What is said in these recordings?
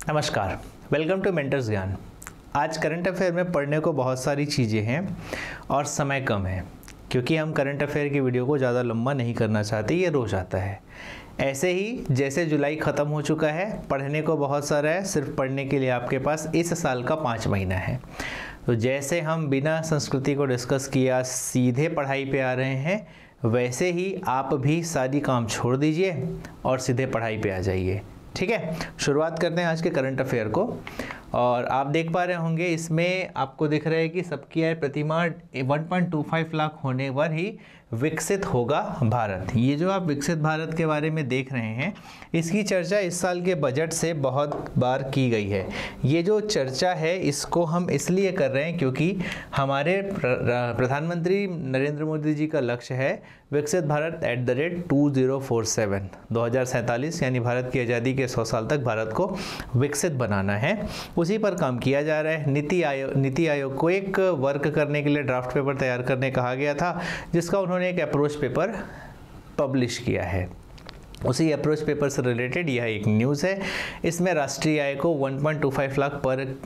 नमस्कार, welcome to mentors ज्ञान। आज करंट अफेयर में पढ़ने को बहुत सारी चीज़ें हैं और समय कम है, क्योंकि हम करंट अफेयर की वीडियो को ज़्यादा लंबा नहीं करना चाहते। ये रोज़ आता है। ऐसे ही जैसे जुलाई ख़त्म हो चुका है, पढ़ने को बहुत सारा है। सिर्फ पढ़ने के लिए आपके पास इस साल का 5 महीना है। तो जैसे हम बिना संस्कृति को डिस्कस किया सीधे पढ़ाई पे आ रहे हैं, वैसे ही आप भी सारी काम छोड़ दीजिए और सीधे पढ़ाई पे आ जाइए। ठीक है, शुरुआत करते हैं आज के करंट अफेयर को। और आप देख पा रहे होंगे, इसमें आपको दिख रहा है कि सबकी आय प्रतिमाह 1.25 लाख होने पर ही विकसित होगा भारत। ये जो आप विकसित भारत के बारे में देख रहे हैं, इसकी चर्चा इस साल के बजट से बहुत बार की गई है। ये जो चर्चा है, इसको हम इसलिए कर रहे हैं क्योंकि हमारे प्रधानमंत्री नरेंद्र मोदी जी का लक्ष्य है विकसित भारत @2047 2047, यानी भारत की आज़ादी के 100 साल तक भारत को विकसित बनाना है। उसी पर काम किया जा रहा है। नीति आयोग को एक वर्क करने के लिए ड्राफ्ट पेपर तैयार करने कहा गया था, जिसका उन्होंने एक अप्रोच पेपर पब्लिश किया है। उसी अप्रोच पेपर से रिलेटेड यह एक न्यूज़ है। इसमें राष्ट्रीय आय को 1.25 लाख पर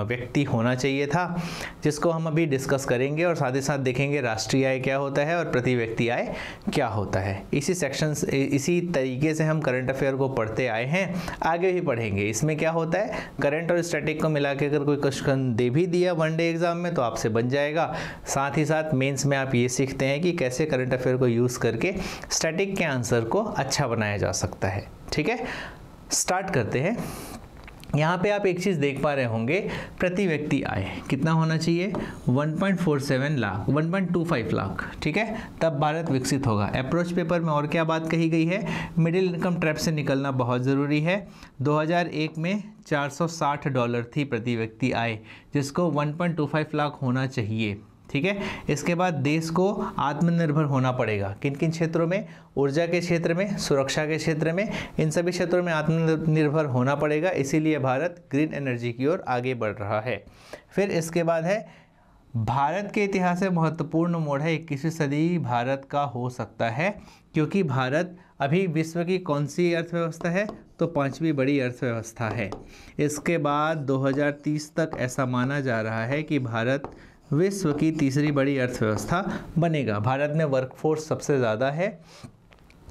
व्यक्ति होना चाहिए था, जिसको हम अभी डिस्कस करेंगे और साथ ही साथ देखेंगे राष्ट्रीय आय क्या होता है और प्रति व्यक्ति आय क्या होता है। इसी तरीके से हम करंट अफेयर को पढ़ते आए हैं, आगे भी पढ़ेंगे। इसमें क्या होता है, करंट और स्टैटिक को मिला के अगर कोई क्वेश्चन दे भी दिया वनडे एग्जाम में तो आपसे बन जाएगा। साथ ही साथ मेंस में आप ये सीखते हैं कि कैसे करंट अफेयर को यूज़ करके स्टैटिक के आंसर को अच्छा बनाया जा सकता है। ठीक है, स्टार्ट करते हैं। यहाँ पे आप एक चीज़ देख पा रहे होंगे, प्रति व्यक्ति आय कितना होना चाहिए, 1.47 लाख, 1.25 लाख। ठीक है, तब भारत विकसित होगा। अप्रोच पेपर में और क्या बात कही गई है, मिडिल इनकम ट्रैप से निकलना बहुत ज़रूरी है। 2001 में $460 थी प्रति व्यक्ति आय, जिसको 1.25 लाख होना चाहिए। ठीक है, इसके बाद देश को आत्मनिर्भर होना पड़ेगा। किन किन क्षेत्रों में, ऊर्जा के क्षेत्र में, सुरक्षा के क्षेत्र में, इन सभी क्षेत्रों में आत्मनिर्भर होना पड़ेगा। इसीलिए भारत ग्रीन एनर्जी की ओर आगे बढ़ रहा है। फिर इसके बाद है भारत के इतिहास में महत्वपूर्ण मोड़ है, 21वीं सदी भारत का हो सकता है, क्योंकि भारत अभी विश्व की कौन सी अर्थव्यवस्था है, तो 5वीं बड़ी अर्थव्यवस्था है। इसके बाद 2030 तक ऐसा माना जा रहा है कि भारत विश्व की तीसरी बड़ी अर्थव्यवस्था बनेगा। भारत में वर्कफोर्स सबसे ज़्यादा है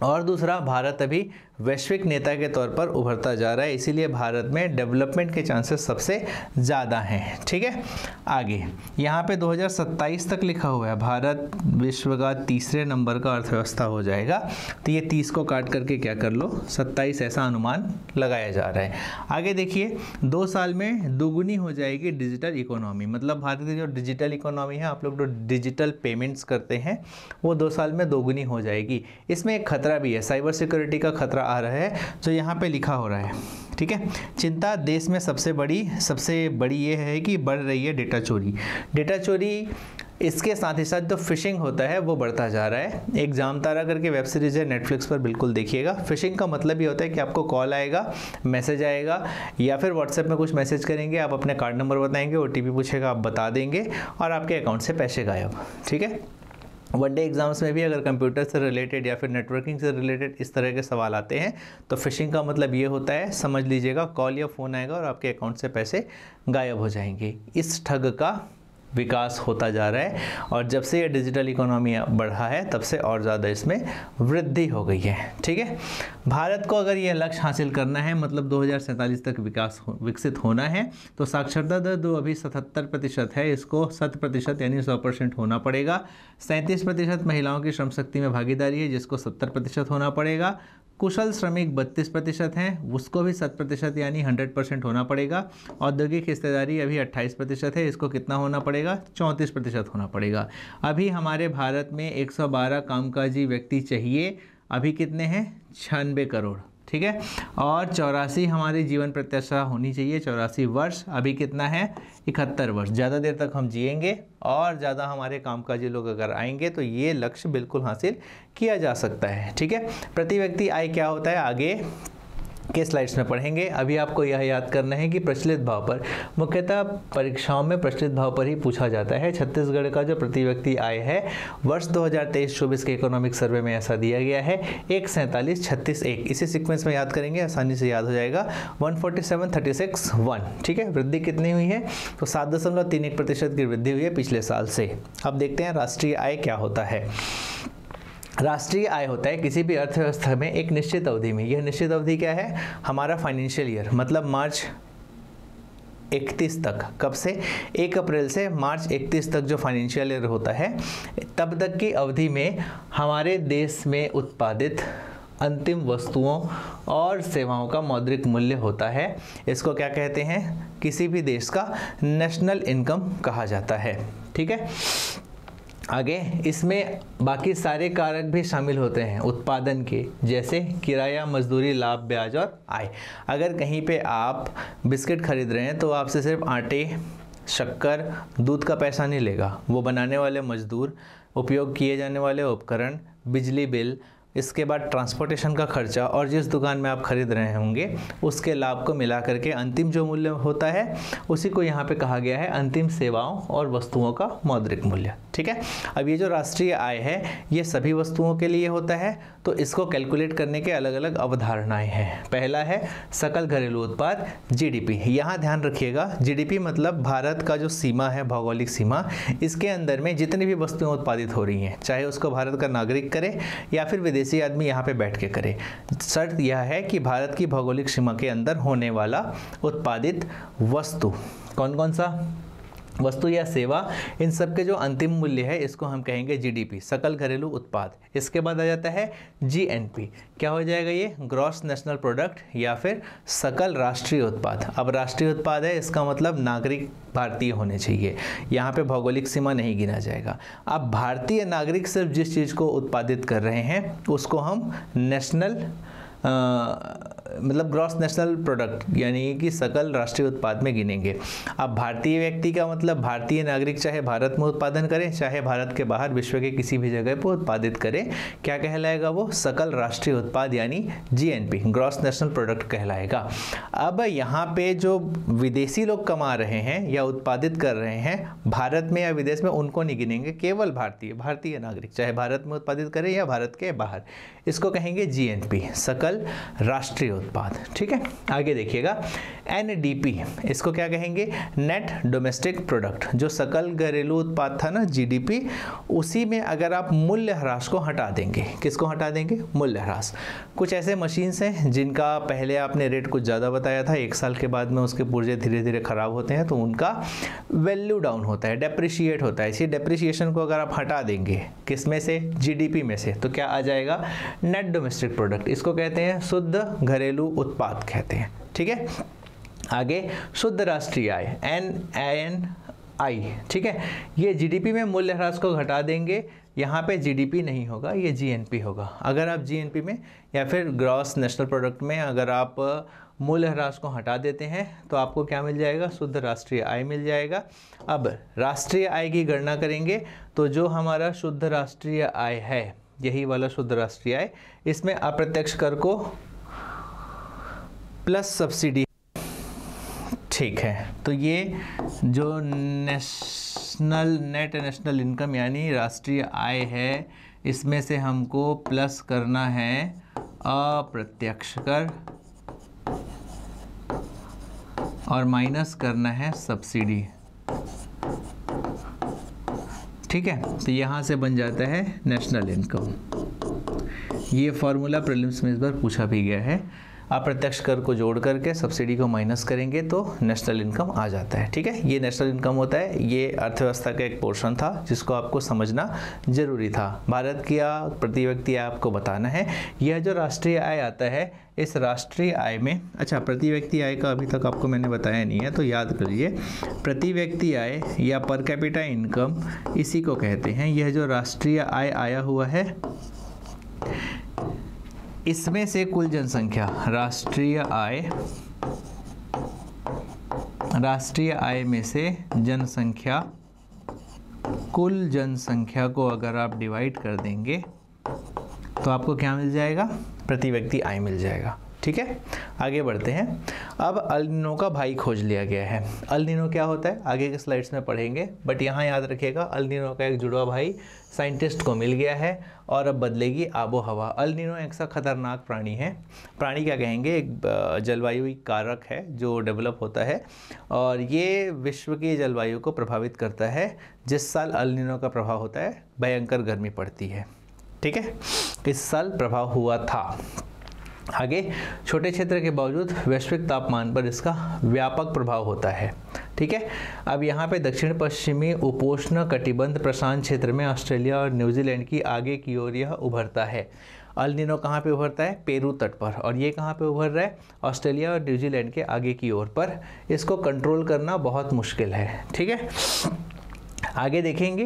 और दूसरा, भारत अभी वैश्विक नेता के तौर पर उभरता जा रहा है, इसीलिए भारत में डेवलपमेंट के चांसेस सबसे ज़्यादा हैं। ठीक है, आगे यहाँ पे 2027 तक लिखा हुआ है, भारत विश्व का तीसरे नंबर का अर्थव्यवस्था हो जाएगा। तो ये 30 को काट करके क्या कर लो, 27 ऐसा अनुमान लगाया जा रहा है। आगे देखिए, 2 साल में दोगुनी हो जाएगी डिजिटल इकोनॉमी। मतलब भारत की जो डिजिटल इकोनॉमी है, आप लोग जो डिजिटल पेमेंट्स करते हैं, वो 2 साल में दोगुनी हो जाएगी। इसमें एक खतरा भी है, साइबर सिक्योरिटी का खतरा आ रहा है, जो यहाँ पे लिखा हो रहा है। ठीक है, चिंता देश में सबसे बड़ी ये है कि बढ़ रही है डेटा चोरी। इसके साथ ही साथ जो फिशिंग होता है वो बढ़ता जा रहा है। एक जामतारा करके वेब सीरीज है, नेटफ्लिक्स पर, बिल्कुल देखिएगा। फिशिंग का मतलब ये होता है कि आपको कॉल आएगा, मैसेज आएगा, या फिर व्हाट्सएप में कुछ मैसेज करेंगे, आप अपने कार्ड नंबर बताएंगे, OTP पूछेगा, आप बता देंगे और आपके अकाउंट से पैसे गायब। ठीक है, वनडे एग्जाम्स में भी अगर कंप्यूटर से रिलेटेड या फिर नेटवर्किंग से रिलेटेड इस तरह के सवाल आते हैं, तो फिशिंग का मतलब ये होता है, समझ लीजिएगा, कॉल या फ़ोन आएगा और आपके अकाउंट से पैसे गायब हो जाएंगे। इस ठग का विकास होता जा रहा है और जब से ये डिजिटल इकोनॉमी बढ़ा है, तब से और ज़्यादा इसमें वृद्धि हो गई है। ठीक है, भारत को अगर ये लक्ष्य हासिल करना है, मतलब 2047 तक विकसित होना है, तो साक्षरता दर जो अभी 77% है, इसको 100% यानी 100% होना पड़ेगा। 37% महिलाओं की श्रम शक्ति में भागीदारी है, जिसको 70% होना पड़ेगा। कुशल श्रमिक 32% हैं, उसको भी 100% यानी 100% होना पड़ेगा। औद्योगिक हिस्सेदारी अभी 28% है, इसको कितना होना पड़ेगा, 34% होना पड़ेगा। अभी हमारे भारत में 112 कामकाजी व्यक्ति चाहिए, अभी कितने हैं, 96 करोड़। ठीक है, और 84 हमारी जीवन प्रत्याशा होनी चाहिए, 84 वर्ष। अभी कितना है, 71 वर्ष। ज़्यादा देर तक हम जिएंगे और ज़्यादा हमारे कामकाजी लोग अगर आएंगे तो ये लक्ष्य बिल्कुल हासिल किया जा सकता है। ठीक है, प्रति व्यक्ति आय क्या होता है, आगे के स्लाइड्स में पढ़ेंगे। अभी आपको यह याद करना है कि प्रचलित भाव पर, मुख्यतः परीक्षाओं में प्रचलित भाव पर ही पूछा जाता है। छत्तीसगढ़ का जो प्रति व्यक्ति आय है वर्ष 2023-24 के इकोनॉमिक सर्वे में ऐसा दिया गया है 147,36,1। इसी सीक्वेंस में याद करेंगे, आसानी से याद हो जाएगा। 147,36,1, ठीक है। वृद्धि कितनी हुई है? तो 7.31% की वृद्धि हुई है पिछले साल से। अब देखते हैं राष्ट्रीय आय क्या होता है। राष्ट्रीय आय होता है किसी भी अर्थव्यवस्था में एक निश्चित अवधि में। यह निश्चित अवधि क्या है? हमारा फाइनेंशियल ईयर, मतलब मार्च 31 तक। कब से? 1 अप्रैल से मार्च 31 तक जो फाइनेंशियल ईयर होता है, तब तक की अवधि में हमारे देश में उत्पादित अंतिम वस्तुओं और सेवाओं का मौद्रिक मूल्य होता है। इसको क्या कहते हैं? किसी भी देश का नेशनल इनकम कहा जाता है, ठीक है। आगे इसमें बाकी सारे कारक भी शामिल होते हैं उत्पादन के, जैसे किराया, मजदूरी, लाभ, ब्याज और आय। अगर कहीं पे आप बिस्किट खरीद रहे हैं तो आपसे सिर्फ आटे, शक्कर, दूध का पैसा नहीं लेगा। वो बनाने वाले मजदूर, उपयोग किए जाने वाले उपकरण, बिजली बिल, इसके बाद ट्रांसपोर्टेशन का खर्चा और जिस दुकान में आप खरीद रहे होंगे उसके लाभ को मिला करके अंतिम जो मूल्य होता है उसी को यहाँ पे कहा गया है अंतिम सेवाओं और वस्तुओं का मौद्रिक मूल्य, ठीक है। अब ये जो राष्ट्रीय आय है ये सभी वस्तुओं के लिए होता है, तो इसको कैलकुलेट करने के अलग अलग अवधारणाएं हैं। पहला है सकल घरेलू उत्पाद, जीडीपी। यहाँ ध्यान रखिएगा, जीडीपी मतलब भारत का जो सीमा है, भौगोलिक सीमा, इसके अंदर में जितनी भी वस्तुएं उत्पादित हो रही हैं, चाहे उसको भारत का नागरिक करे या फिर विदेशी आदमी यहाँ पे बैठ के करे, शर्त यह है कि भारत की भौगोलिक सीमा के अंदर होने वाला उत्पादित वस्तु, कौन कौन सा वस्तु या सेवा, इन सब के जो अंतिम मूल्य है इसको हम कहेंगे जीडीपी, सकल घरेलू उत्पाद। इसके बाद आ जाता है जीएनपी। क्या हो जाएगा ये? ग्रॉस नेशनल प्रोडक्ट या फिर सकल राष्ट्रीय उत्पाद। अब राष्ट्रीय उत्पाद है, इसका मतलब नागरिक भारतीय होने चाहिए, यहाँ पे भौगोलिक सीमा नहीं गिना जाएगा। अब भारतीय नागरिक सिर्फ जिस चीज़ को उत्पादित कर रहे हैं उसको हम नेशनल मतलब ग्रॉस नेशनल प्रोडक्ट यानी कि सकल राष्ट्रीय उत्पाद में गिनेंगे। अब भारतीय व्यक्ति का मतलब भारतीय नागरिक चाहे भारत में उत्पादन करें चाहे भारत के बाहर विश्व के किसी भी जगह पर उत्पादित करें, क्या कहलाएगा वो? सकल राष्ट्रीय उत्पाद यानी जीएनपी, ग्रॉस नेशनल प्रोडक्ट कहलाएगा। अब यहाँ पे जो विदेशी लोग कमा रहे हैं या उत्पादित कर रहे हैं भारत में या विदेश में, उनको नहीं गिनेंगे, केवल भारतीय नागरिक चाहे भारत में उत्पादित करें या भारत के बाहर, इसको कहेंगे जीएनपी, सकल राष्ट्रीय उत्पाद, ठीक है। आगे देखिएगा एनडीपी, इसको क्या कहेंगे? Net domestic product. जो सकल घरेलू उत्पाद था ना जीडीपी, उसी में अगर आप मूल्य ह्रास को हटा देंगे, किसको हटा देंगे? मूल्य ह्रास। कुछ ऐसे मशीन्स हैं जिनका पहले आपने रेट कुछ ज़्यादा बताया था, 1 साल के बाद में उसके पुर्जे धीरे धीरे खराब होते हैं तो उनका वैल्यू डाउन होता है, डेप्रिशिएट होता है। इसी डेप्रिशिएशन को अगर आप हटा देंगे किस में से? जीडीपी में से, तो क्या आ जाएगा? Net domestic product. इसको कहते हैं शुद्ध घरेलू उत्पाद कहते हैं, ठीक है। आगे शुद्ध राष्ट्रीय आय NANI, ठीक है। ये जीडीपी में मूल्य ह्रास को घटा देंगे, यहाँ पे जीडीपी नहीं होगा, ये जीएनपी होगा। अगर आप जीएनपी में या फिर ग्रॉस नेशनल प्रोडक्ट में अगर आप मूल्य ह्रास को हटा देते हैं तो आपको क्या मिल जाएगा? शुद्ध राष्ट्रीय आय मिल जाएगा। अब राष्ट्रीय आय की गणना करेंगे तो जो हमारा शुद्ध राष्ट्रीय आय है, यही वाला शुद्ध राष्ट्रीय आय, इसमें अप्रत्यक्ष कर को प्लस सब्सिडी, ठीक है। तो ये जो नेट नेशनल इनकम यानी राष्ट्रीय आय है, इसमें से हमको प्लस करना है अप्रत्यक्ष कर और माइनस करना है सब्सिडी, ठीक है। तो यहाँ से बन जाता है नेशनल इनकम। ये फॉर्मूला प्रीलिम्स में इस बार पूछा भी गया है। अप्रत्यक्ष कर को जोड़ करके सब्सिडी को माइनस करेंगे तो नेशनल इनकम आ जाता है, ठीक है। ये नेशनल इनकम होता है, ये अर्थव्यवस्था का एक पोर्शन था जिसको आपको समझना जरूरी था। भारत की प्रति व्यक्ति आय आपको बताना है। यह जो राष्ट्रीय आय आता है, इस राष्ट्रीय आय में, अच्छा प्रति व्यक्ति आय का अभी तक आपको मैंने बताया नहीं है तो याद करिए, प्रति व्यक्ति आय या पर कैपिटा इनकम इसी को कहते हैं। यह जो राष्ट्रीय आय आया हुआ है, इसमें से कुल जनसंख्या, राष्ट्रीय आय में से जनसंख्या, कुल जनसंख्या को अगर आप डिवाइड कर देंगे तो आपको क्या मिल जाएगा? प्रति व्यक्ति आय मिल जाएगा, ठीक है, आगे बढ़ते हैं। अब अल नीनो का भाई खोज लिया गया है। अल नीनो क्या होता है आगे के स्लाइड्स में पढ़ेंगे, बट यहाँ याद रखिएगा अल नीनो का एक जुड़वा भाई साइंटिस्ट को मिल गया है और अब बदलेगी आबो हवा। अल नीनो एक सा खतरनाक प्राणी है, प्राणी क्या कहेंगे, एक जलवायु कारक है जो डेवलप होता है और ये विश्व की जलवायु को प्रभावित करता है। जिस साल अल नीनो का प्रभाव होता है भयंकर गर्मी पड़ती है, ठीक है, इस साल प्रभाव हुआ था। आगे, छोटे क्षेत्र के बावजूद वैश्विक तापमान पर इसका व्यापक प्रभाव होता है, ठीक है। अब यहाँ पे दक्षिण पश्चिमी उपोष्ण कटिबंध प्रशांत क्षेत्र में ऑस्ट्रेलिया और न्यूजीलैंड की आगे की ओर यह उभरता है। अल नीनो कहाँ पे उभरता है, पेरू तट पर, और ये कहाँ पे उभर रहा है, ऑस्ट्रेलिया और न्यूजीलैंड के आगे की ओर पर। इसको कंट्रोल करना बहुत मुश्किल है, ठीक है। आगे देखेंगे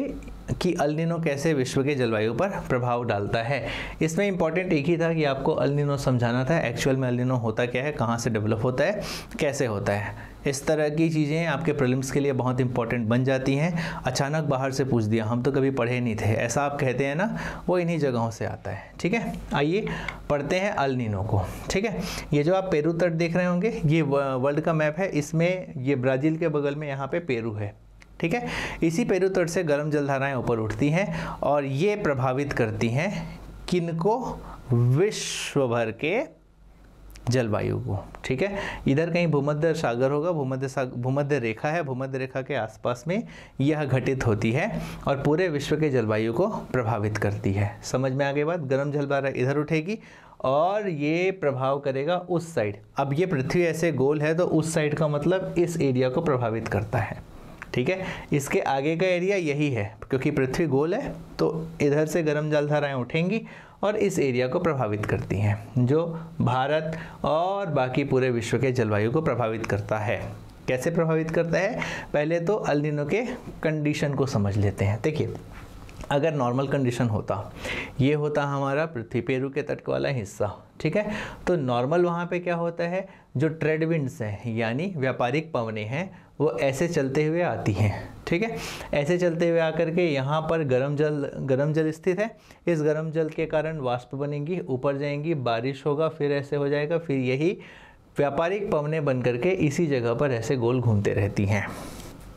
कि अल नीनो कैसे विश्व के जलवायु पर प्रभाव डालता है। इसमें इंपॉर्टेंट एक ही था कि आपको अल नीनो समझाना था, एक्चुअल में अल नीनो होता क्या है, कहाँ से डेवलप होता है, कैसे होता है। इस तरह की चीज़ें आपके प्रीलिम्स के लिए बहुत इंपॉर्टेंट बन जाती हैं। अचानक बाहर से पूछ दिया, हम तो कभी पढ़े नहीं थे, ऐसा आप कहते हैं ना, वो इन्हीं जगहों से आता है, ठीक है। आइए पढ़ते हैं अल नीनो को, ठीक है। ये जो आप पेरू तट देख रहे होंगे, ये वर्ल्ड का मैप है, इसमें ये ब्राज़ील के बगल में यहाँ पे पेरू है, ठीक है। इसी पेरू तट से गर्म जलधाराएं ऊपर उठती हैं और ये प्रभावित करती हैं किनको, विश्व भर के जलवायु को, ठीक है। इधर कहीं भूमध्य सागर होगा, भूमध्य रेखा है, भूमध्य रेखा के आसपास में यह घटित होती है और पूरे विश्व के जलवायु को प्रभावित करती है। समझ में आ गई बात, गर्म जलधारा इधर उठेगी और ये प्रभाव करेगा उस साइड। अब ये पृथ्वी ऐसे गोल है तो उस साइड का मतलब इस एरिया को प्रभावित करता है, ठीक है। इसके आगे का एरिया यही है, क्योंकि पृथ्वी गोल है तो इधर से गर्म जलधाराएं उठेंगी और इस एरिया को प्रभावित करती हैं, जो भारत और बाकी पूरे विश्व के जलवायु को प्रभावित करता है। कैसे प्रभावित करता है, पहले तो अल नीनो के कंडीशन को समझ लेते हैं। देखिए, अगर नॉर्मल कंडीशन होता, ये होता हमारा पृथ्वी पेरू के तट वाला हिस्सा, ठीक है, तो नॉर्मल वहाँ पे क्या होता है, जो ट्रेड विंड्स हैं यानी व्यापारिक पवनें हैं वो ऐसे चलते हुए आती हैं, ठीक है। ऐसे चलते हुए आकर के यहाँ पर गर्म जल स्थित है, इस गर्म जल के कारण वाष्प बनेंगी, ऊपर जाएंगी, बारिश होगा, फिर ऐसे हो जाएगा, फिर यही व्यापारिक पवनें बन करके इसी जगह पर ऐसे गोल घूमते रहती हैं।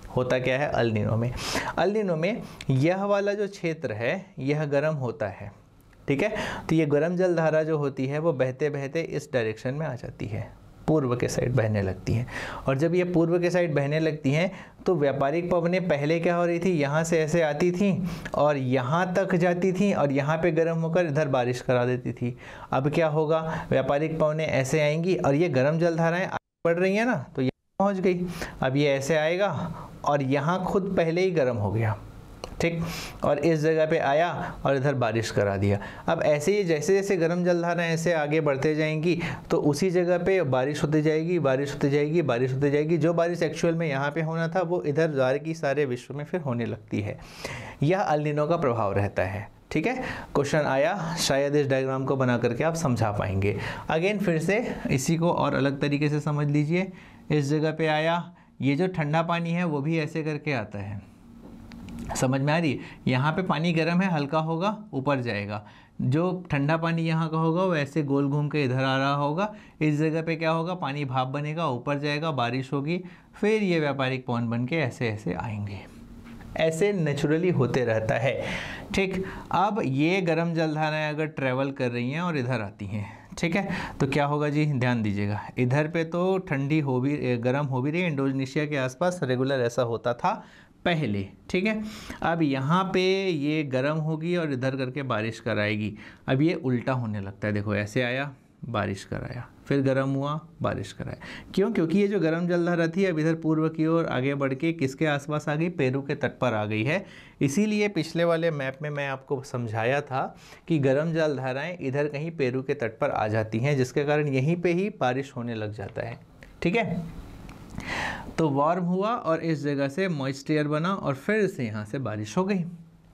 होता क्या है अल नीनो में, अल नीनो में यह वाला जो क्षेत्र है यह गर्म होता है, ठीक है। तो ये गर्म जलधारा जो होती है वो बहते बहते इस डायरेक्शन में आ जाती है, पूर्व के साइड बहने लगती हैं। और जब ये पूर्व के साइड बहने लगती हैं तो व्यापारिक पवनें पहले क्या हो रही थी, यहाँ से ऐसे आती थी और यहाँ तक जाती थी और यहाँ पे गर्म होकर इधर बारिश करा देती थी। अब क्या होगा, व्यापारिक पवनें ऐसे आएंगी और ये गर्म जलधाराएं आगे बढ़ रही हैं ना, तो यहाँ पहुँच गई। अब ये ऐसे आएगा और यहाँ खुद पहले ही गर्म हो गया, ठीक, और इस जगह पे आया और इधर बारिश करा दिया। अब ऐसे ही जैसे जैसे गर्म जलधाराएं ऐसे आगे बढ़ते जाएंगी तो उसी जगह पे बारिश होती जाएगी, बारिश होती जाएगी, बारिश होती जाएगी। जो बारिश एक्चुअल में यहाँ पे होना था वो इधर सारे विश्व में फिर होने लगती है। यह अल नीनो का प्रभाव रहता है, ठीक है। क्वेश्चन आया, शायद इस डायग्राम को बना करके आप समझा पाएंगे। अगेन फिर से इसी को और अलग तरीके से समझ लीजिए। इस जगह पे आया, ये जो ठंडा पानी है वो भी ऐसे करके आता है, समझ में आ रही है। यहाँ पे पानी गर्म है, हल्का होगा, ऊपर जाएगा। जो ठंडा पानी यहाँ का होगा वो ऐसे गोल घूम के इधर आ रहा होगा। इस जगह पे क्या होगा, पानी भाप बनेगा, ऊपर जाएगा, बारिश होगी, फिर ये व्यापारिक पवन बन के ऐसे ऐसे आएंगे। ऐसे नेचुरली होते रहता है, ठीक। अब ये गर्म जलधाराएं अगर ट्रैवल कर रही हैं और इधर आती हैं, ठीक है, तो क्या होगा जी, ध्यान दीजिएगा। इधर पे तो ठंडी हो भी, गर्म हो भी रही है, इंडोनेशिया के आसपास रेगुलर ऐसा होता था पहले, ठीक है। अब यहाँ पे ये गर्म होगी और इधर करके बारिश कराएगी। अब ये उल्टा होने लगता है, देखो ऐसे आया, बारिश कराया, फिर गर्म हुआ, बारिश कराया। क्यों, क्योंकि ये जो गर्म जलधारा थी अब इधर पूर्व की ओर आगे बढ़ के किसके आसपास आ गई, पेरू के तट पर आ गई है। इसीलिए पिछले वाले मैप में मैं आपको समझाया था कि गर्म जलधाराएं इधर कहीं पेरू के तट पर आ जाती हैं, जिसके कारण यहीं पे ही बारिश होने लग जाता है, ठीक है। तो वार्म हुआ और इस जगह से मॉइस्ट एयर बना और फिर से यहाँ से बारिश हो गई,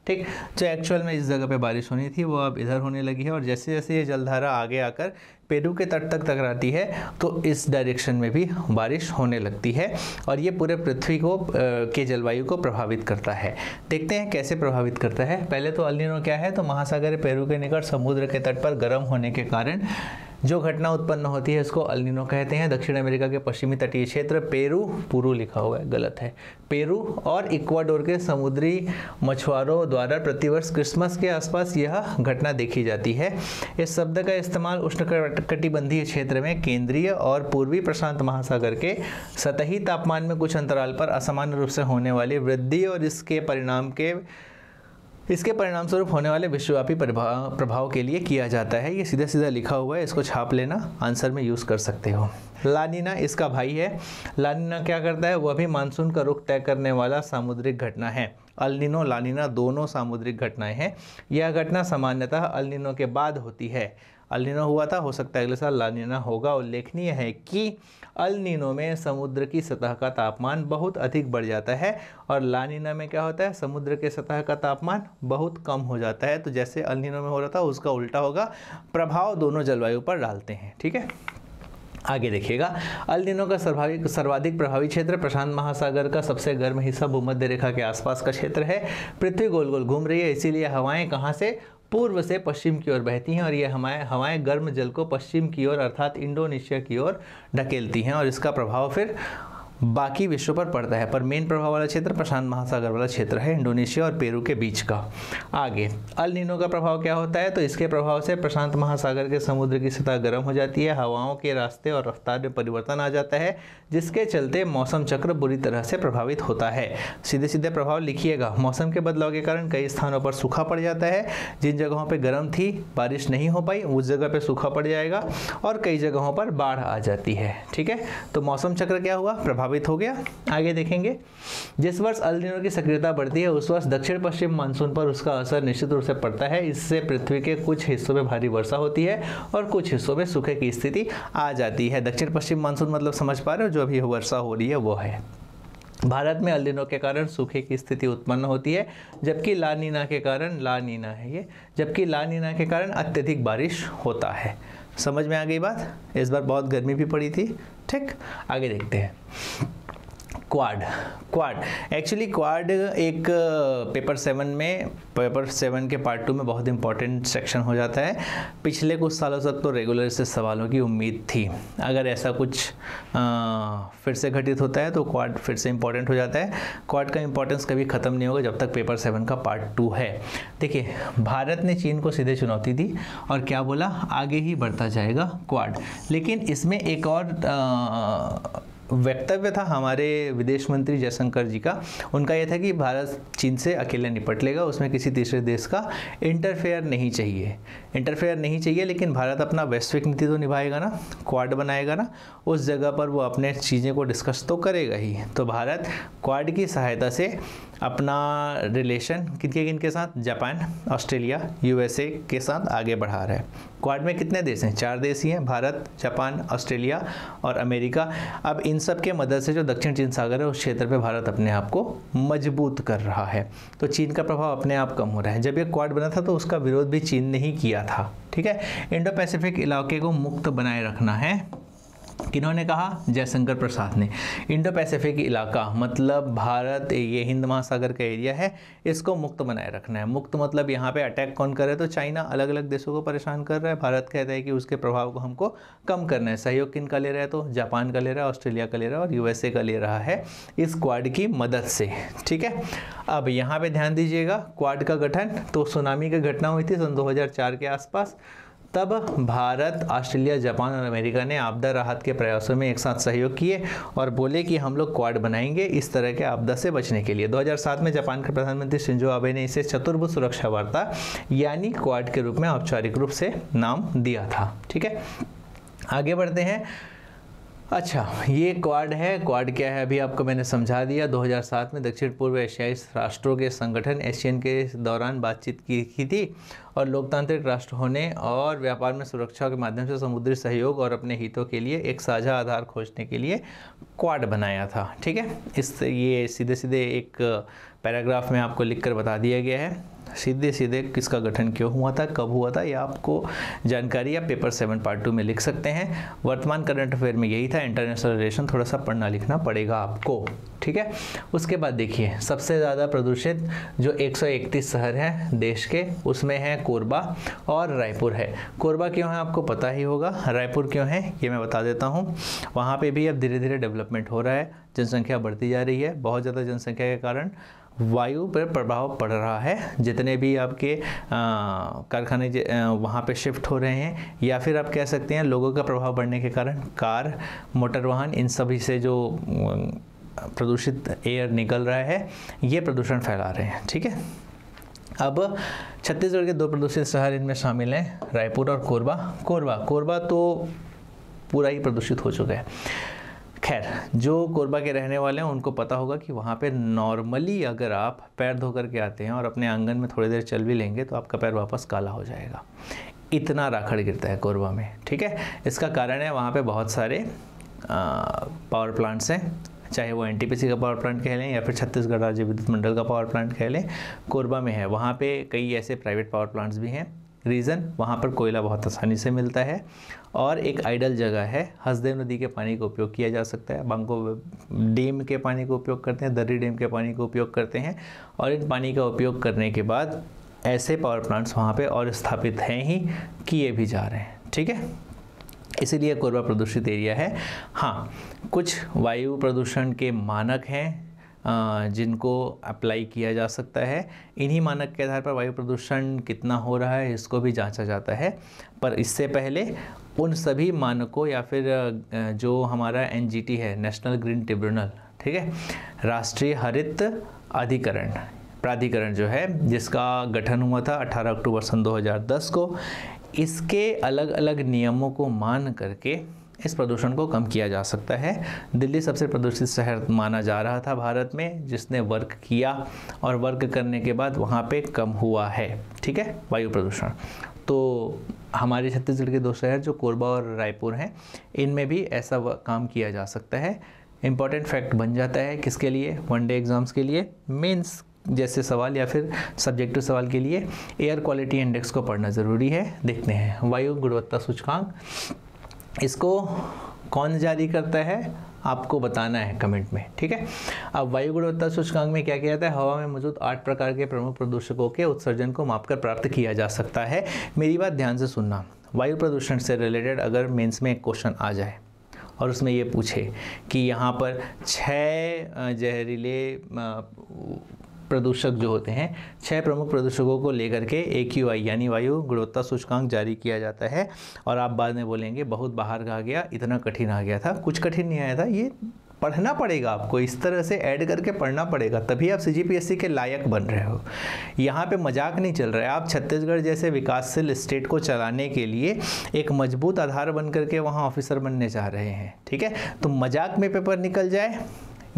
ठीक। जो एक्चुअल में इस जगह पे बारिश होनी थी वो अब इधर होने लगी है। और जैसे जैसे ये जलधारा आगे आकर पेरू के तट तक टकराती है तो इस डायरेक्शन में भी बारिश होने लगती है और ये पूरे पृथ्वी को के जलवायु को प्रभावित करता है। देखते हैं कैसे प्रभावित करता है। पहले तो अल नीनो क्या है, तो महासागर पेरू के निकट समुद्र के तट पर गर्म होने के कारण जो घटना उत्पन्न होती है उसको अल नीनो कहते हैं। दक्षिण अमेरिका के पश्चिमी तटीय क्षेत्र पेरू लिखा हुआ है, गलत है, पेरू और इक्वाडोर के समुद्री मछुआरों द्वारा प्रतिवर्ष क्रिसमस के आसपास यह घटना देखी जाती है। इस शब्द का इस्तेमाल उष्णकटिबंधीय क्षेत्र में केंद्रीय और पूर्वी प्रशांत महासागर के सतही तापमान में कुछ अंतराल पर असामान्य रूप से होने वाली वृद्धि और इसके परिणामस्वरूप होने वाले विश्वव्यापी प्रभाव के लिए किया जाता है। ये सीधा सीधा लिखा हुआ है, इसको छाप लेना, आंसर में यूज़ कर सकते हो। ला नीना इसका भाई है। ला नीना क्या करता है? वह भी मानसून का रुख तय करने वाला सामुद्रिक घटना है। अल नीनो ला नीना दोनों सामुद्रिक घटनाएं हैं। यह घटना सामान्यतः अल नीनो के बाद होती है। अल नीनो हुआ था, हो सकता है अगले साल ला नीना होगा। उल्लेखनीय है कि अल नीनो में समुद्र की सतह का तापमान बहुत अधिक बढ़ जाता है और ला नीना में क्या होता है? समुद्र के सतह का तापमान बहुत कम हो जाता है। तो जैसे अल नीनो में हो रहा था उसका उल्टा होगा, प्रभाव दोनों जलवायु पर डालते हैं। ठीक है, आगे देखिएगा। अल नीनो का सर्वाधिक प्रभावी क्षेत्र प्रशांत महासागर का सबसे गर्म हिस्सा भूमध्य रेखा के आसपास का क्षेत्र है। पृथ्वी गोल गोल घूम रही है, इसीलिए हवाएं कहाँ से? पूर्व से पश्चिम की ओर बहती हैं और ये हवाएं गर्म जल को पश्चिम की ओर अर्थात इंडोनेशिया की ओर ढकेलती हैं और इसका प्रभाव फिर बाकी विश्व पर पड़ता है। पर मेन प्रभाव वाला क्षेत्र प्रशांत महासागर वाला क्षेत्र है, इंडोनेशिया और पेरू के बीच का। आगे अल नीनो का प्रभाव क्या होता है? तो इसके प्रभाव से प्रशांत महासागर के समुद्र की सतह गर्म हो जाती है, हवाओं के रास्ते और रफ्तार में परिवर्तन आ जाता है, जिसके चलते मौसम चक्र बुरी तरह से प्रभावित होता है। सीधे सीधे प्रभाव लिखिएगा। मौसम के बदलाव के कारण कई स्थानों पर सूखा पड़ जाता है। जिन जगहों पर गर्म थी, बारिश नहीं हो पाई, उस जगह पर सूखा पड़ जाएगा और कई जगहों पर बाढ़ आ जाती है। ठीक है, तो मौसम चक्र क्या हुआ? प्रभावित हो गया। आगे देखेंगे, जिस वर्ष अल नीनो की सक्रियता बढ़ती है उस वर्ष दक्षिण पश्चिम मानसून पर उसका असर निश्चित रूप से पड़ता है। इससे पृथ्वी के कुछ हिस्सों में भारी वर्षा होती है और कुछ हिस्सों में सूखे की स्थिति आ जाती है। दक्षिण पश्चिम मानसून मतलब समझ पा रहे हो, जो अभी वर्षा हो रही है वो है। भारत में अल नीनो के कारण सूखे की स्थिति उत्पन्न होती है, जबकि ला नीना के कारण अत्यधिक बारिश होता है। समझ में आ गई बात? इस बार बहुत गर्मी भी पड़ी थी। ठीक, आगे देखते हैं। क्वाड एक्चुअली क्वाड एक पेपर 7 के पार्ट 2 में बहुत इंपॉर्टेंट सेक्शन हो जाता है। पिछले कुछ सालों तक तो रेगुलर से सवालों की उम्मीद थी। अगर ऐसा कुछ फिर से घटित होता है तो क्वाड फिर से इंपॉर्टेंट हो जाता है। क्वाड का इंपॉर्टेंस कभी ख़त्म नहीं होगा जब तक पेपर 7 का पार्ट 2 है। देखिए, भारत ने चीन को सीधे चुनौती दी और क्या बोला? आगे ही बढ़ता जाएगा क्वाड। लेकिन इसमें एक और वक्तव्य था हमारे विदेश मंत्री जयशंकर जी का। उनका यह था कि भारत चीन से अकेले निपट लेगा, उसमें किसी तीसरे देश का इंटरफेयर नहीं चाहिए। लेकिन भारत अपना वैश्विक नीति तो निभाएगा ना, क्वाड बनाएगा ना, उस जगह पर वो अपने चीज़ें को डिस्कस तो करेगा ही। तो भारत क्वाड की सहायता से अपना रिलेशन किनके साथ? जापान, ऑस्ट्रेलिया, यूएसए के साथ आगे बढ़ा रहा है। क्वाड में कितने देश हैं? 4 देश ही हैं, भारत, जापान, ऑस्ट्रेलिया और अमेरिका। अब इन सब के मदद से जो दक्षिण चीन सागर है उस क्षेत्र पे भारत अपने आप को मजबूत कर रहा है। तो चीन का प्रभाव अपने आप कम हो रहा है। जब ये क्वाड बना था तो उसका विरोध भी चीन ने ही किया था। ठीक है, इंडो पैसिफिक इलाके को मुक्त बनाए रखना है। किन्होंने कहा? जयशंकर प्रसाद ने। इंडो पैसिफिक इलाका मतलब भारत, ये हिंद महासागर का एरिया है, इसको मुक्त बनाए रखना है। मुक्त मतलब यहाँ पे अटैक कौन कर रहा है? तो चाइना अलग अलग देशों को परेशान कर रहा है। भारत कहता है कि उसके प्रभाव को हमको कम करना है। सहयोग किन का ले रहा है? तो जापान का ले रहा है, ऑस्ट्रेलिया का ले रहा है और यूएसए का ले रहा है इस क्वाड की मदद से। ठीक है, अब यहाँ पे ध्यान दीजिएगा, क्वाड का गठन तो सुनामी की घटना हुई थी सन 2004 के आसपास। तब भारत, ऑस्ट्रेलिया, जापान और अमेरिका ने आपदा राहत के प्रयासों में एक साथ सहयोग किए और बोले कि हम लोग क्वाड बनाएंगे इस तरह के आपदा से बचने के लिए। 2007 में जापान के प्रधानमंत्री शिंजो आबे ने इसे चतुर्भुज सुरक्षा वार्ता यानी क्वाड के रूप में औपचारिक रूप से नाम दिया था। ठीक है, आगे बढ़ते हैं। अच्छा, ये क्वाड है। क्वाड क्या है अभी आपको मैंने समझा दिया। 2007 में दक्षिण पूर्व एशियाई राष्ट्रों के संगठन एशियन के दौरान बातचीत की थी और लोकतांत्रिक राष्ट्र होने और व्यापार में सुरक्षा के माध्यम से समुद्री सहयोग और अपने हितों के लिए एक साझा आधार खोजने के लिए क्वाड बनाया था। ठीक है, ये सीधे सीधे एक पैराग्राफ में आपको लिखकर बता दिया गया है। सीधे सीधे किसका गठन क्यों हुआ था, कब हुआ था, ये आपको जानकारी आप पेपर 7 पार्ट 2 में लिख सकते हैं। वर्तमान करंट अफेयर में यही था, इंटरनेशनल रिलेशन थोड़ा सा पढ़ना लिखना पड़ेगा आपको, ठीक है। उसके बाद देखिए सबसे ज़्यादा प्रदूषित जो 131 शहर हैं देश के, उसमें है कोरबा और रायपुर है। कोरबा क्यों है आपको पता ही होगा, रायपुर क्यों है ये मैं बता देता हूँ। वहाँ पे भी अब धीरे धीरे डेवलपमेंट हो रहा है, जनसंख्या बढ़ती जा रही है, बहुत ज़्यादा जनसंख्या के कारण वायु पर प्रभाव पड़ रहा है। जितने भी आपके कारखाने वहाँ पे शिफ्ट हो रहे हैं, या फिर आप कह सकते हैं लोगों का प्रभाव बढ़ने के कारण कार, मोटर वाहन, इन सभी से जो प्रदूषित एयर निकल रहा है ये प्रदूषण फैला रहे हैं, ठीक है। अब छत्तीसगढ़ के 2 प्रदूषित शहर इनमें शामिल हैं, रायपुर और कोरबा। कोरबा तो पूरा ही प्रदूषित हो चुका है। खैर, जो कोरबा के रहने वाले हैं उनको पता होगा कि वहाँ पे नॉर्मली अगर आप पैर धो करके आते हैं और अपने आंगन में थोड़ी देर चल भी लेंगे तो आपका पैर वापस काला हो जाएगा, इतना राखड़ गिरता है कोरबा में, ठीक है। इसका कारण है वहाँ पे बहुत सारे पावर प्लांट्स हैं, चाहे वो एनटीपीसी का पावर प्लांट कह लें या फिर छत्तीसगढ़ राज्य विद्युत मंडल का पावर प्लांट कह लें, कोरबा में है। वहाँ पे कई ऐसे प्राइवेट पावर प्लांट्स भी हैं। रीज़न, वहाँ पर कोयला बहुत आसानी से मिलता है और एक आइडल जगह है। हसदेव नदी के पानी का उपयोग किया जा सकता है, बांको डैम के पानी का उपयोग करते हैं, दर्री डैम के पानी का उपयोग करते हैं, और इन पानी का उपयोग करने के बाद ऐसे पावर प्लांट्स वहाँ पे और स्थापित हैं ही, किए भी जा रहे हैं, ठीक है। इसीलिए कोरबा प्रदूषित एरिया है। हाँ, कुछ वायु प्रदूषण के मानक हैं जिनको अप्लाई किया जा सकता है। इन्हीं मानक के आधार पर वायु प्रदूषण कितना हो रहा है इसको भी जांचा जाता है। पर इससे पहले उन सभी मानकों या फिर जो हमारा एनजीटी है, नेशनल ग्रीन ट्रिब्यूनल, ठीक है, राष्ट्रीय हरित प्राधिकरण जो है, जिसका गठन हुआ था 18 अक्टूबर सन 2010 को, इसके अलग अलग नियमों को मान करके इस प्रदूषण को कम किया जा सकता है। दिल्ली सबसे प्रदूषित शहर माना जा रहा था भारत में, जिसने वर्क किया और वर्क करने के बाद वहाँ पे कम हुआ है, ठीक है, वायु प्रदूषण। तो हमारे छत्तीसगढ़ के 2 शहर जो कोरबा और रायपुर हैं, इनमें भी ऐसा काम किया जा सकता है। इम्पॉर्टेंट फैक्ट बन जाता है किसके लिए, वनडे एग्ज़ाम्स के लिए, मेंस जैसे सवाल या फिर सब्जेक्टिव सवाल के लिए एयर क्वालिटी इंडेक्स को पढ़ना ज़रूरी है। देखते हैं वायु गुणवत्ता सूचकांक, इसको कौन जारी करता है आपको बताना है कमेंट में, ठीक है। अब वायु गुणवत्ता सूचकांक में क्या किया जाता है, हवा में मौजूद 8 प्रकार के प्रमुख प्रदूषकों के उत्सर्जन को मापकर प्राप्त किया जा सकता है। मेरी बात ध्यान से सुनना, वायु प्रदूषण से रिलेटेड अगर मेंस में एक क्वेश्चन आ जाए और उसमें ये पूछे कि यहाँ पर 6 जहरीले प्रदूषक जो होते हैं, 6 प्रमुख प्रदूषकों को लेकर के AQI यानी वायु गुणवत्ता सूचकांक जारी किया जाता है, और आप बाद में बोलेंगे बहुत बाहर का आ गया, इतना कठिन आ गया था। कुछ कठिन नहीं आया था, ये पढ़ना पड़ेगा आपको, इस तरह से ऐड करके पढ़ना पड़ेगा, तभी आप CGPSC के लायक बन रहे हो। यहाँ पे मजाक नहीं चल रहा है। आप छत्तीसगढ़ जैसे विकासशील स्टेट को चलाने के लिए एक मजबूत आधार बन करके वहाँ ऑफिसर बनने जा रहे हैं, ठीक है। तो मजाक में पेपर निकल जाए,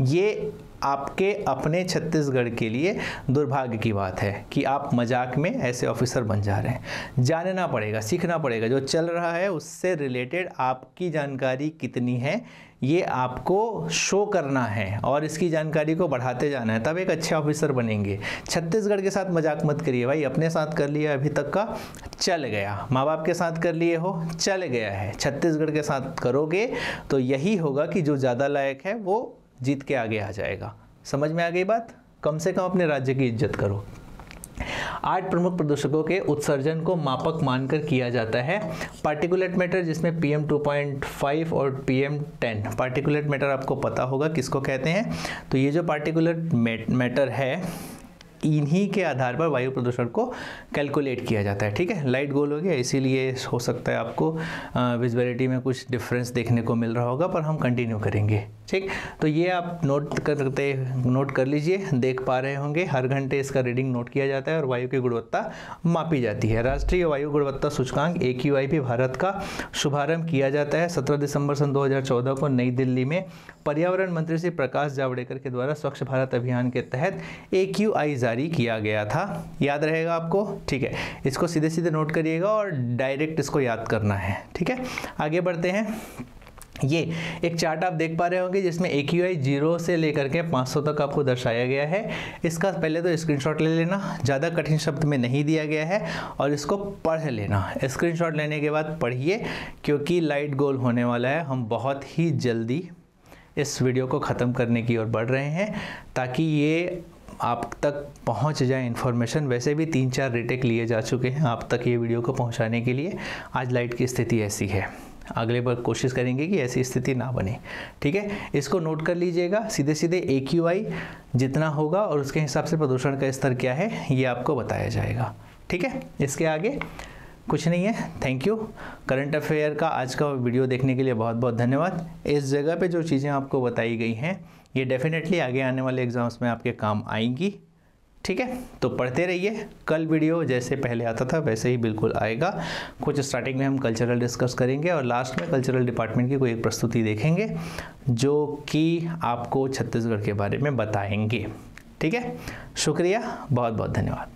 ये आपके अपने छत्तीसगढ़ के लिए दुर्भाग्य की बात है कि आप मजाक में ऐसे ऑफिसर बन जा रहे हैं। जानना पड़ेगा, सीखना पड़ेगा, जो चल रहा है उससे रिलेटेड आपकी जानकारी कितनी है ये आपको शो करना है और इसकी जानकारी को बढ़ाते जाना है, तब एक अच्छे ऑफिसर बनेंगे। छत्तीसगढ़ के साथ मजाक मत करिए भाई, अपने साथ कर लिया अभी तक का, चल गया। माँ बाप के साथ कर लिए हो, चल गया है। छत्तीसगढ़ के साथ करोगे तो यही होगा कि जो ज़्यादा लायक है वो जीत के आगे आ जाएगा। समझ में आ गई बात? कम से कम अपने राज्य की इज्जत करो। 8 प्रमुख प्रदूषकों के उत्सर्जन को मापक मानकर किया जाता है। पार्टिकुलेट मैटर, जिसमें PM 2.5 और PM 10। पार्टिकुलेट मैटर आपको पता होगा किसको कहते हैं। तो ये जो पार्टिकुलेट मैटर है, इन्हीं के आधार पर वायु प्रदूषण को कैलकुलेट किया जाता है, ठीक है। लाइट गोल हो गया, इसीलिए हो सकता है आपको विजिबिलिटी में कुछ डिफरेंस देखने को मिल रहा होगा, पर हम कंटिन्यू करेंगे, ठीक। तो ये आप नोट कर लीजिए, देख पा रहे होंगे हर घंटे इसका रीडिंग नोट किया जाता है और वायु की गुणवत्ता मापी जाती है। राष्ट्रीय वायु गुणवत्ता सूचकांक AQI भी भारत का शुभारंभ किया जाता है 17 दिसंबर सन 2014 को नई दिल्ली में पर्यावरण मंत्री श्री प्रकाश जावड़ेकर के द्वारा स्वच्छ भारत अभियान के तहत AQI जारी किया गया था। याद रहेगा आपको, ठीक है। इसको सीधे सीधे नोट करिएगा और डायरेक्ट इसको याद करना है, ठीक है। आगे बढ़ते हैं। ये एक चार्ट आप देख पा रहे होंगे जिसमें AQI 0 से लेकर के 500 तक आपको दर्शाया गया है। इसका पहले तो स्क्रीनशॉट ले लेना, ज़्यादा कठिन शब्द में नहीं दिया गया है, और इसको पढ़ लेना। स्क्रीनशॉट लेने के बाद पढ़िए, क्योंकि लाइट गोल होने वाला है। हम बहुत ही जल्दी इस वीडियो को ख़त्म करने की ओर बढ़ रहे हैं, ताकि ये आप तक पहुंच जाए इन्फॉर्मेशन। वैसे भी 3-4 रीटेक लिए जा चुके हैं आप तक ये वीडियो को पहुंचाने के लिए। आज लाइट की स्थिति ऐसी है, अगले बार कोशिश करेंगे कि ऐसी स्थिति ना बने। ठीक है, इसको नोट कर लीजिएगा। सीधे सीधे AQI जितना होगा और उसके हिसाब से प्रदूषण का स्तर क्या है ये आपको बताया जाएगा। ठीक है, इसके आगे कुछ नहीं है। Thank you. करंट अफेयर का आज का वीडियो देखने के लिए बहुत बहुत धन्यवाद। इस जगह पे जो चीज़ें आपको बताई गई हैं ये डेफिनेटली आगे आने वाले एग्ज़ाम्स में आपके काम आएंगी। ठीक है, तो पढ़ते रहिए। कल वीडियो जैसे पहले आता था वैसे ही बिल्कुल आएगा। कुछ स्टार्टिंग में हम कल्चरल डिस्कस करेंगे और लास्ट में कल्चरल डिपार्टमेंट की कोई एक प्रस्तुति देखेंगे जो कि आपको छत्तीसगढ़ के बारे में बताएंगे। ठीक है, शुक्रिया, बहुत बहुत धन्यवाद।